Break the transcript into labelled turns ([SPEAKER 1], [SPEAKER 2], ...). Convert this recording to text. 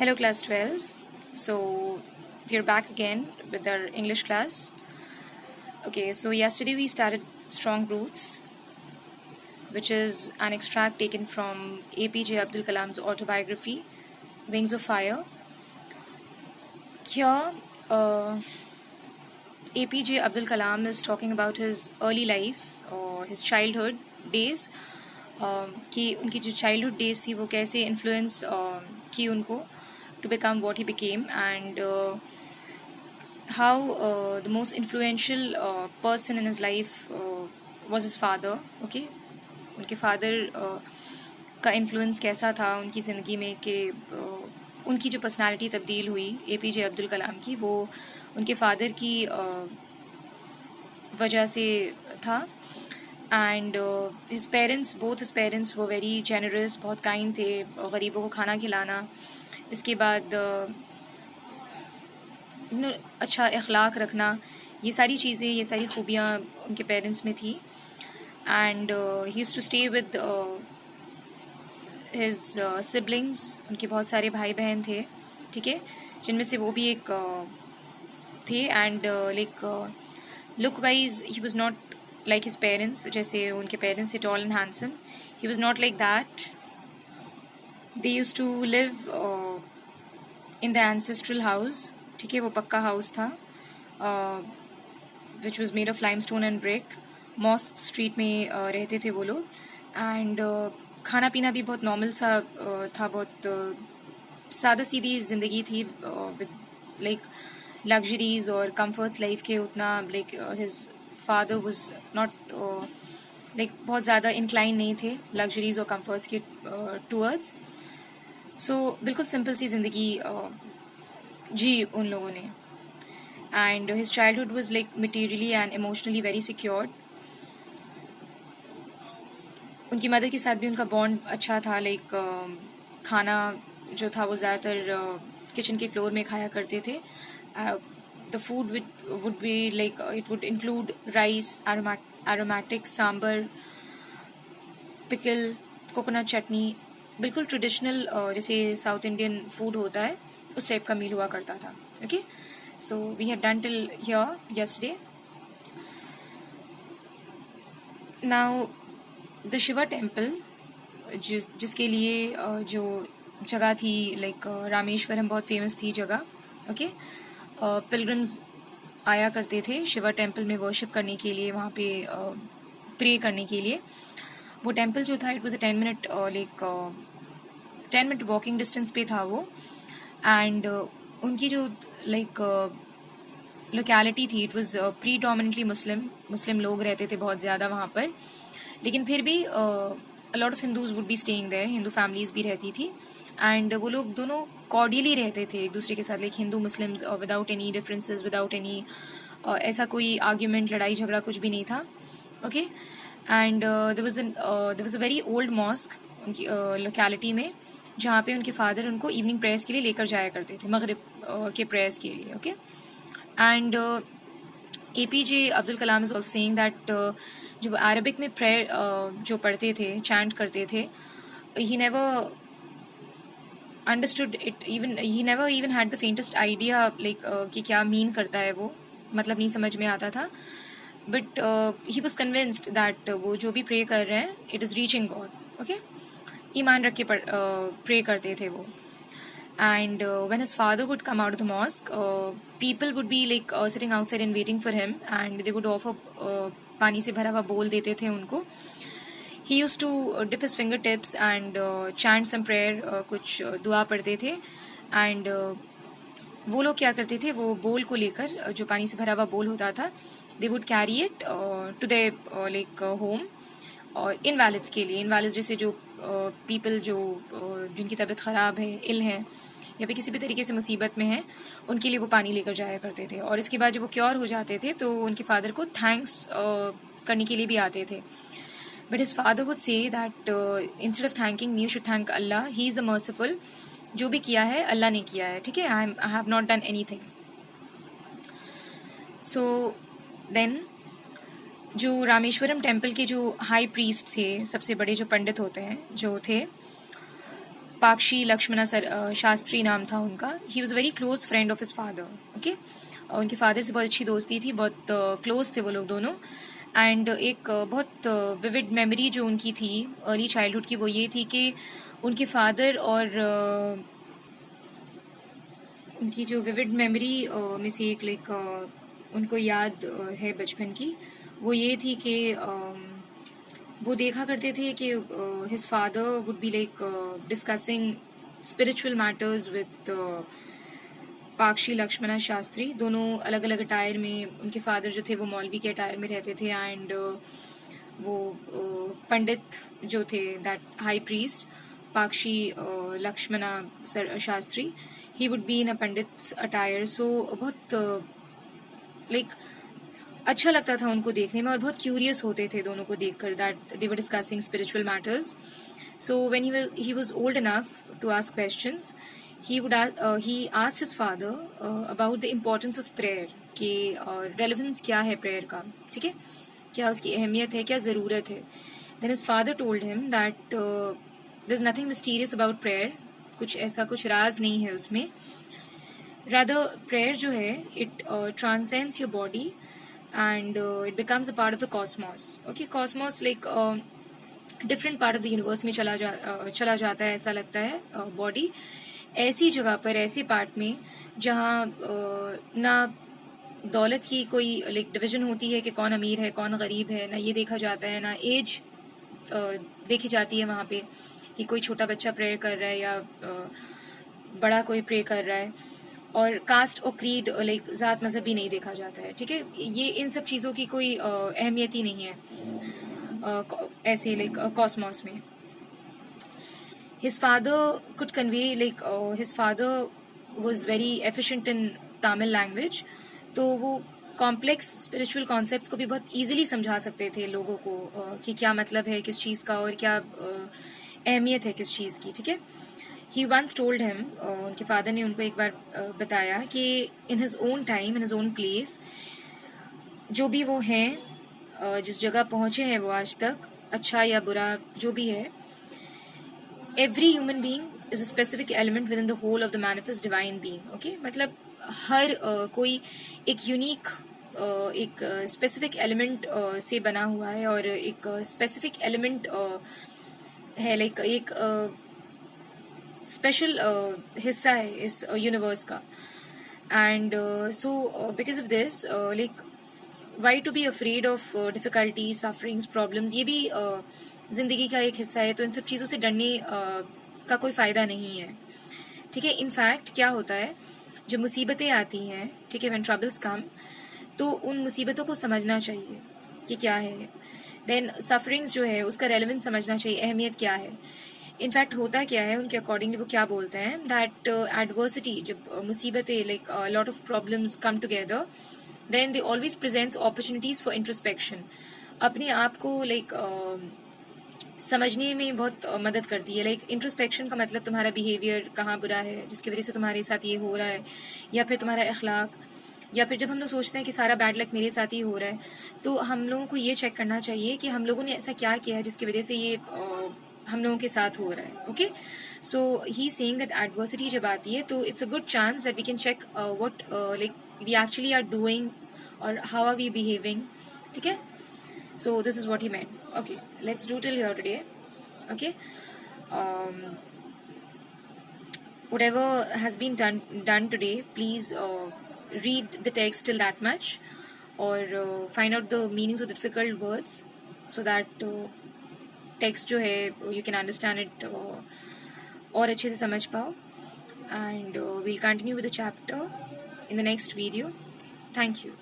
[SPEAKER 1] Hello, class 12. So, we're back again with our English class. Okay, so yesterday we started Strong Roots, which is an extract taken from APJ Abdul Kalam's autobiography, Wings of Fire. Here, APJ Abdul Kalam is talking about his early life or his childhood days. कि उनकी जो childhood days थी वो कैसे influence की उनको to become what he became and how the most influential person in his life was his father. Okay, उनके father का इन्फ्लुएंस कैसा था उनकी ज़िंदगी में कि उनकी जो पर्सनालिटी तब्दील हुई APJ अब्दुल कलाम की, वो उनके फादर की वजह से था. And his parents, both his parents वो वेरी जेनरस, बहुत काइंड थे, गरीबों को खाना खिलाना, इसके बाद अच्छा अखलाक रखना, ये सारी चीज़ें, ये सारी खूबियाँ उनके पेरेंट्स में थी. And he used to stay with his siblings. उनके बहुत सारे भाई बहन थे, ठीक है, जिनमें से वो भी एक थे. And like look wise he was not like his parents. जैसे उनके पेरेंट्स थे tall and handsome, he was not like that. They used to live in the ancestral house, ठीक है, वो पक्का हाउस था which was made of limestone and brick. Mosque street में रहते थे वो लोग. एंड खाना पीना भी बहुत नॉर्मल सा था, बहुत सादा सीधी ज़िंदगी थी, विद लाइक लग्जरीज और कंफर्ट्स लाइफ के उतना like his father was not like बहुत ज़्यादा इंक्लाइन नहीं थे लग्जरीज और कंफर्ट्स के टूवर्ड्स. सो बिल्कुल सिंपल सी ज़िंदगी जी उन लोगों ने. And his childhood was like materially and emotionally very secured. उनकी मदर के साथ भी उनका बॉन्ड अच्छा था. लाइक खाना जो था वो ज़्यादातर किचन के फ्लोर में खाया करते थे. The food would be like it would include rice, aromatic, sambar, pickle, coconut chutney. बिल्कुल ट्रेडिशनल जैसे साउथ इंडियन फूड होता है उस टाइप का मील हुआ करता था. Okay, so we had done till here yesterday. Now the Shiva temple, जिसके लिए जो जगह थी लाइक रामेश्वरम, बहुत फेमस थी जगह. ओके, पिलग्रिम्स आया करते थे शिवा टेम्पल में वर्शिप करने के लिए, वहाँ पे प्रे करने के लिए. वो टेम्पल जो था it was a 10 minute like 10 minute walking distance पे था वो. एंड उनकी जो लाइक लोकेलिटी थी इट वॉज प्रीडोमिनेटली मुस्लिम लोग रहते थे बहुत ज़्यादा वहाँ पर. लेकिन फिर भी a lot of Hindus would be staying there, Hindu families भी रहती थी. एंड वो लोग दोनों कॉर्डियली रहते थे एक दूसरे के साथ, like Hindu Muslims, without any differences, without any ऐसा कोई आर्ग्यूमेंट, लड़ाई झगड़ा कुछ भी नहीं था. Okay, and there was a very old mosque उनकी लोकेलिटी में, जहाँ पे उनके फादर उनको इवनिंग प्रेयर्स के लिए लेकर जाया करते थे, मगरिब के प्रेयर्स के लिए. Okay, and APJ Abdul Kalam is also saying that जो अरबिक में प्रेयर जो पढ़ते थे, चैंट करते थे, he never understood it, even he never even had the faintest idea like कि क्या मीन करता है वो, मतलब नहीं समझ में आता था. But he was convinced that वो जो भी प्रे कर रहे हैं it is reaching God. Okay, ईमान रख के प्रे करते थे वो. And when his father would come out of the mosque, people would be like sitting outside and waiting for him, and they would offer पानी से भरा हुआ बोल देते थे उनको. He used to dip his fingertips and chant some prayer, कुछ दुआ पढ़ते थे. and वो लोग क्या करते थे, वो बोल को लेकर, जो पानी से भरा हुआ बोल होता था, they would carry it to their like home. और इनवैलिड्स के लिए, इनवैलिड्स जैसे जो पीपल जो जिनकी तबीयत ख़राब है, इल हैं, या फिर किसी भी तरीके से मुसीबत में हैं, उनके लिए वो पानी लेकर जाया करते थे. और इसके बाद जब वो क्योर हो जाते थे तो उनके फादर को थैंक्स करने के लिए भी आते थे. But his father would say that instead of thanking me, you should thank Allah, he is a merciful. जो भी किया है अल्लाह ने किया है, ठीक है, I have not done anything. So then जो रामेश्वरम टेम्पल के जो हाई प्रीस्ट थे, सबसे बड़े जो पंडित होते हैं जो थे, पाक्षी लक्ष्मणा शास्त्री नाम था उनका. He was very close friend of his father. Okay, उनके फादर से बहुत अच्छी दोस्ती थी, बहुत क्लोज थे वो लोग दोनों. एंड एक बहुत विविड मेमोरी जो उनकी थी अर्ली चाइल्डहुड की, वो ये थी कि उनके फादर और उनकी जो विविड मेमोरी में से एक उनको याद है बचपन की, वो ये थी कि वो देखा करते थे कि his father would be discussing spiritual matters with Pakshi Lakshmana Shastri. दोनों अलग अलग अटायर में, उनके फादर जो थे वो मौलवी के अटायर में रहते थे, एंड वो पंडित जो थे, that high priest Pakshi Lakshmana Shastri, he would be in a pandit's attire. So बहुत अच्छा लगता था उनको देखने में, और बहुत क्यूरियस होते थे दोनों को देखकर, that they were discussing spiritual matters. So when he was old enough to ask questions, he asked his father about the importance of prayer, कि रेलेवेंस क्या है प्रेयर का, ठीक है, क्या उसकी अहमियत है, क्या ज़रूरत है. Then his father told him that there's nothing mysterious about prayer, कुछ ऐसा कुछ राज नहीं है उसमें. Rather, prayer जो है, it transcends your body and it becomes a part of the cosmos. Okay, cosmos different part of the universe में चला जाता है, ऐसा लगता है. बॉडी ऐसी जगह पर, ऐसे पार्ट में जहाँ ना दौलत की कोई डिवीजन होती है कि कौन अमीर है कौन गरीब है, ना ये देखा जाता है, ना एज देखी जाती है वहाँ पे कि कोई छोटा बच्चा प्रेयर कर रहा है या बड़ा कोई प्रे कर रहा है. और कास्ट और क्रीड ज़ात मज़हब भी नहीं देखा जाता है, ठीक है. ये इन सब चीज़ों की कोई अहमियत ही नहीं है ऐसे कॉस्मॉस में. His father could convey his father was very efficient in Tamil language, तो वो कॉम्प्लेक्स स्पिरिचुअल कॉन्सेप्ट्स को भी बहुत इजीली समझा सकते थे लोगों को कि क्या मतलब है किस चीज़ का और क्या अहमियत है किस चीज़ की, ठीक है. He once told him, उनके फादर ने उनको एक बार बताया कि in his own time, in his own place, जो भी वो हैं, जिस जगह पहुँचे हैं वो आज तक, अच्छा या बुरा जो भी है, every human being is a specific element within the whole of the manifest divine being. Okay, मतलब हर कोई एक यूनिक एक स्पेसिफिक एलिमेंट से बना हुआ है, और एक स्पेसिफिक एलिमेंट है, एक स्पेशल हिस्सा है इस यूनिवर्स का. And so because of this why to be afraid of difficulty, sufferings, problems, ये भी जिंदगी का एक हिस्सा है. तो इन सब चीज़ों से डरने का कोई फ़ायदा नहीं है, ठीक है. इनफैक्ट क्या होता है, जब मुसीबतें आती हैं, ठीक है, व्हेन ट्रबल्स कम, तो उन मुसीबतों को समझना चाहिए कि क्या है. देन सफरिंग्स जो है उसका रेलेवेंस समझना चाहिए, अहमियत क्या है. इनफैक्ट होता क्या है, उनके अकॉर्डिंगली वो क्या बोलते हैं, दैट एडवर्सिटी, जब मुसीबतें lot of problems come together, then they always presents opportunities for introspection. अपने आप को समझने में बहुत मदद करती है. इंट्रोस्पेक्शन का मतलब तुम्हारा बिहेवियर कहाँ बुरा है जिसकी वजह से तुम्हारे साथ ये हो रहा है, या फिर तुम्हारा अखलाक, या फिर जब हम लोग सोचते हैं कि सारा बैड लक मेरे साथ ही हो रहा है, तो हम लोगों को ये चेक करना चाहिए कि हम लोगों ने ऐसा क्या किया है जिसकी वजह से ये हम लोगों के साथ हो रहा है. Okay, so he saying that adversity जब आती है तो it's a good chance that we can check what we actually are doing और हाउ आर वी बिहेविंग, ठीक है. So this is what he meant. Okay, let's do till here today. Okay, whatever has been done today, please read the text till that much, or find out the meanings of the difficult words, so that text जो है you can understand it और अच्छे से समझ पाओ. And we'll continue with the chapter in the next video. Thank you.